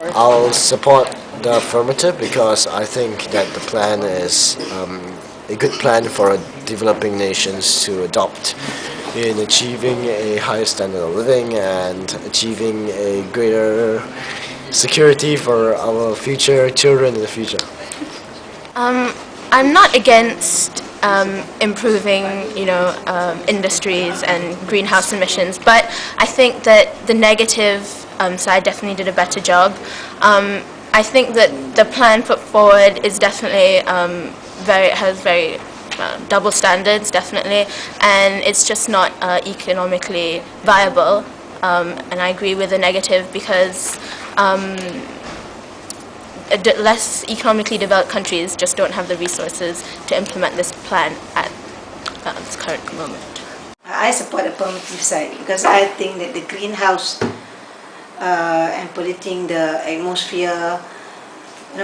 I'll support the affirmative because I think that the plan is a good plan for developing nations to adopt in achieving a higher standard of living and achieving a greater security for our future children in the future. I'm not against improving, industries and greenhouse emissions, but I think that the negative side definitely did a better job. I think that the plan put forward is definitely has very double standards, definitely, and it's just not economically viable. And I agree with the negative because less economically developed countries just don't have the resources to implement this plan at this current moment. I support the affirmative side because I think that the greenhouse and polluting the atmosphere,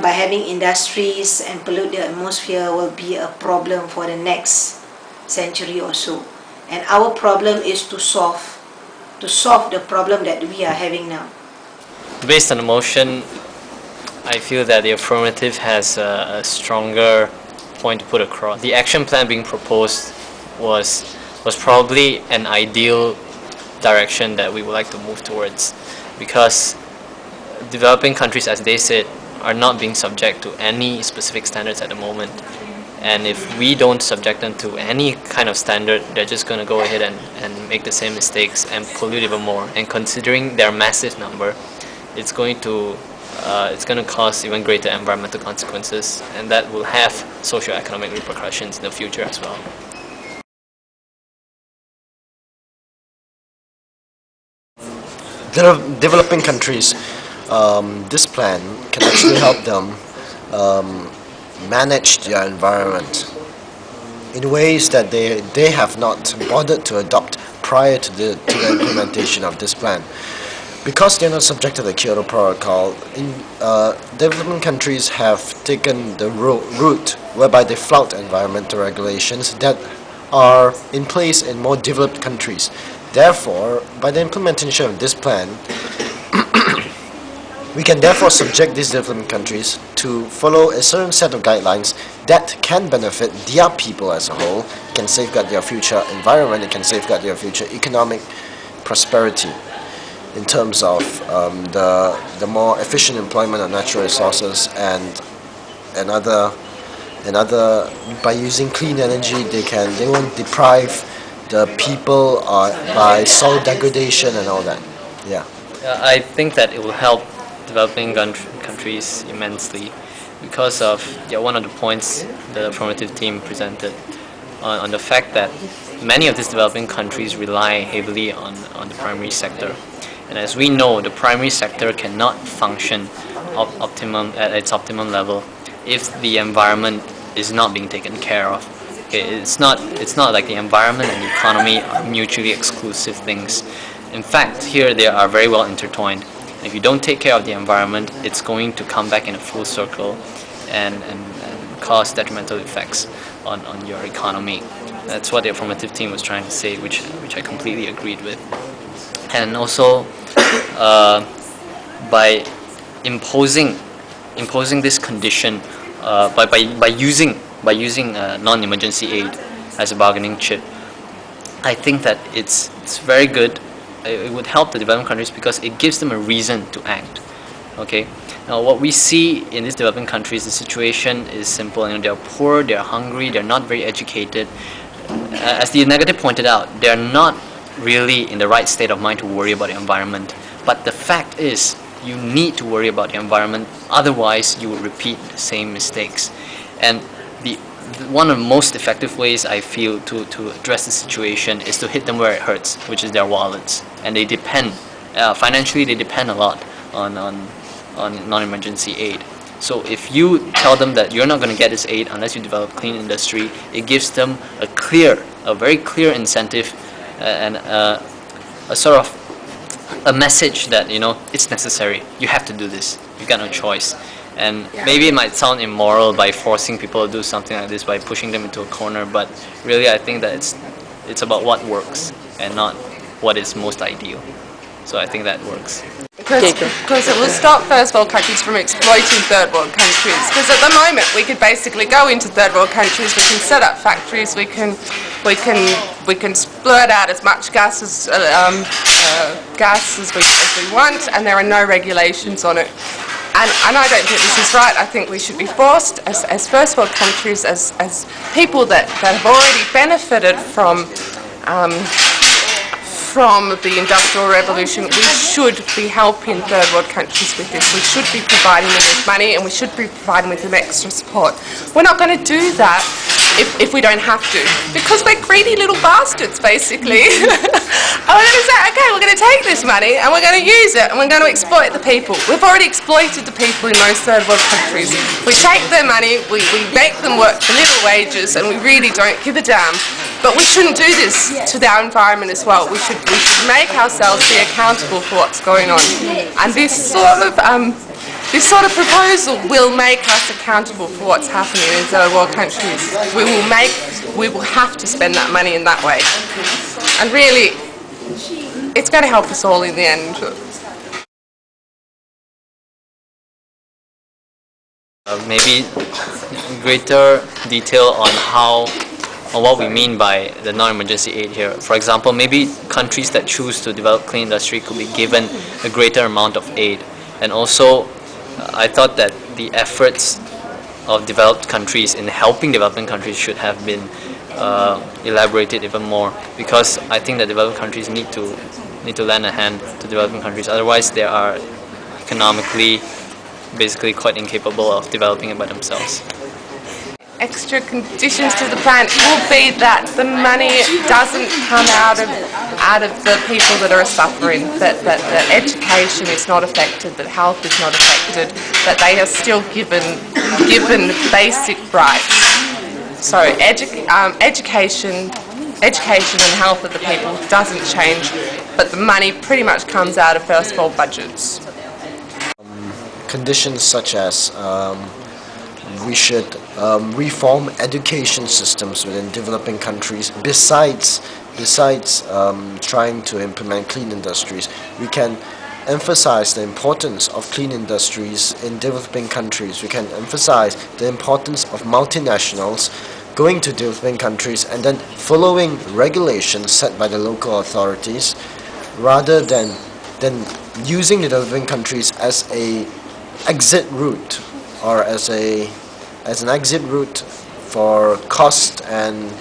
by having industries and pollute the atmosphere will be a problem for the next century or so. And our problem is to solve the problem that we are having now. Based on the motion, I feel that the affirmative has a stronger point to put across. The action plan being proposed was probably an ideal direction that we would like to move towards, because developing countries, as they said, are not being subject to any specific standards at the moment. And if we don't subject them to any kind of standard, they're just going to go ahead and make the same mistakes and pollute even more. And considering their massive number, it's going to cause even greater environmental consequences, and that will have socio-economic repercussions in the future as well. Developing countries, this plan can actually help them manage their environment in ways that they have not bothered to adopt prior to the implementation of this plan. Because they're not subject to the Kyoto Protocol, developing countries have taken the route whereby they flout environmental regulations that are in place in more developed countries. Therefore, by the implementation of this plan, we can therefore subject these developing countries to follow a certain set of guidelines that can benefit their people as a whole. It can safeguard their future environment, it can safeguard their future economic prosperity in terms of the more efficient employment of natural resources and other by using clean energy they won't deprive the people by soil degradation and all that. Yeah. I think that it will help developing countries immensely because of one of the points the affirmative team presented on the fact that many of these developing countries rely heavily on the primary sector. And as we know, the primary sector cannot function at its optimum level if the environment is not being taken care of. Okay, it's not like the environment and the economy are mutually exclusive things. In fact, here they are very well intertwined. And if you don't take care of the environment, it's going to come back in a full circle and cause detrimental effects on your economy. That's what the affirmative team was trying to say, which I completely agreed with. And also, by imposing this condition, by using non-emergency aid as a bargaining chip, I think that it's very good. It would help the developing countries because it gives them a reason to act. Okay. Now, what we see in these developing countries, the situation is simple. They're poor, they're hungry, they're not very educated. As the negative pointed out, they're not really in the right state of mind to worry about the environment. But the fact is, you need to worry about the environment, otherwise you will repeat the same mistakes. And one of the most effective ways I feel to address the situation is to hit them where it hurts, which is their wallets. And they depend, financially they depend a lot on non-emergency aid. So if you tell them that you're not going to get this aid unless you develop clean industry, it gives them a very clear incentive and a sort of a message that it's necessary. You have to do this. You got no choice. And maybe it might sound immoral by forcing people to do something like this, by pushing them into a corner. But really, I think that it's about what works and not what is most ideal. So I think that works. Because it will stop first world countries from exploiting third world countries. Because at the moment we could basically go into third world countries, we can set up factories, we can splurt out as much gas as we want, and there are no regulations on it. And I don't think this is right. I think we should be forced, as first world countries, as people that have already benefited from the Industrial Revolution, we should be helping third world countries with this. We should be providing them with money, and we should be providing them with extra support. We're not going to do that if we don't have to, because we're greedy little bastards, basically. And we're going to say, okay, we're going to take this money and we're going to use it and we're going to exploit the people. We've already exploited the people in most third world countries. We take their money, we make them work for little wages, and we really don't give a damn. But we shouldn't do this to our environment as well. We should make ourselves be accountable for what's going on. And this sort of proposal will make us accountable for what's happening in third world countries. We will have to spend that money in that way. And really, it's going to help us all in the end. Maybe greater detail on what we mean by the non-emergency aid here. For example, maybe countries that choose to develop clean industry could be given a greater amount of aid. And also, I thought that the efforts of developed countries in helping developing countries should have been elaborated even more, because I think that developed countries need to lend a hand to developing countries. Otherwise, they are economically basically quite incapable of developing it by themselves. Extra conditions to the plan will be that the money doesn't come out of the people that are suffering, that education is not affected, that health is not affected, that they are still given basic rights. So education and health of the people doesn't change, but the money pretty much comes out of first world budgets. Conditions such as we should reform education systems within developing countries. Besides trying to implement clean industries, we can emphasize the importance of clean industries in developing countries. We can emphasize the importance of multinationals going to developing countries and then following regulations set by the local authorities, rather than using the developing countries as a exit route, or as an exit route for cost, and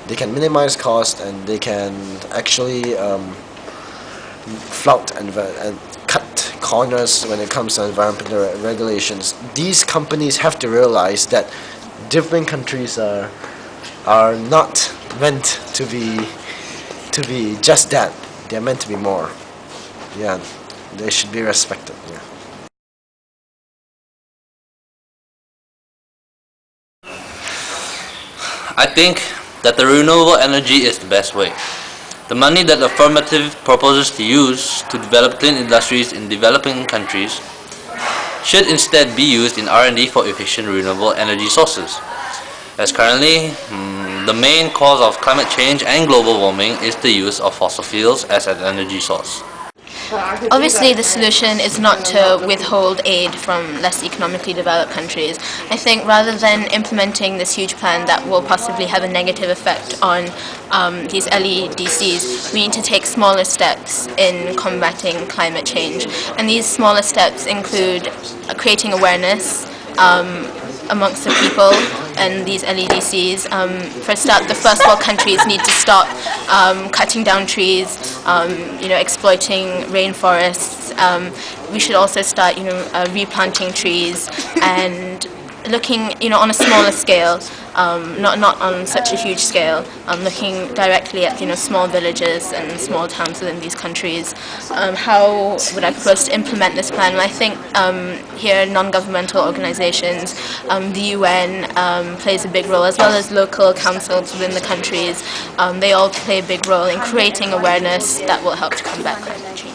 they can minimize cost and they can actually flout and cut corners when it comes to environmental regulations. These companies have to realize that developing countries are not meant to be just that. They are meant to be more. Yeah, they should be respected. Yeah. I think that the renewable energy is the best way. The money that Affirmative proposes to use to develop clean industries in developing countries should instead be used in R&D for efficient renewable energy sources. As currently, the main cause of climate change and global warming is the use of fossil fuels as an energy source. Obviously, the solution is not to withhold aid from less economically developed countries. I think rather than implementing this huge plan that will possibly have a negative effect on these LEDCs, we need to take smaller steps in combating climate change. And these smaller steps include creating awareness amongst the people and these LEDCs. For a start, the first world countries need to stop cutting down trees, exploiting rainforests. We should also start, replanting trees and looking, on a smaller scale, not on such a huge scale, looking directly at, small villages and small towns within these countries. How would I propose to implement this plan? Well, I think here non-governmental organizations, the UN plays a big role, as well as local councils within the countries. They all play a big role in creating awareness that will help to combat climate change.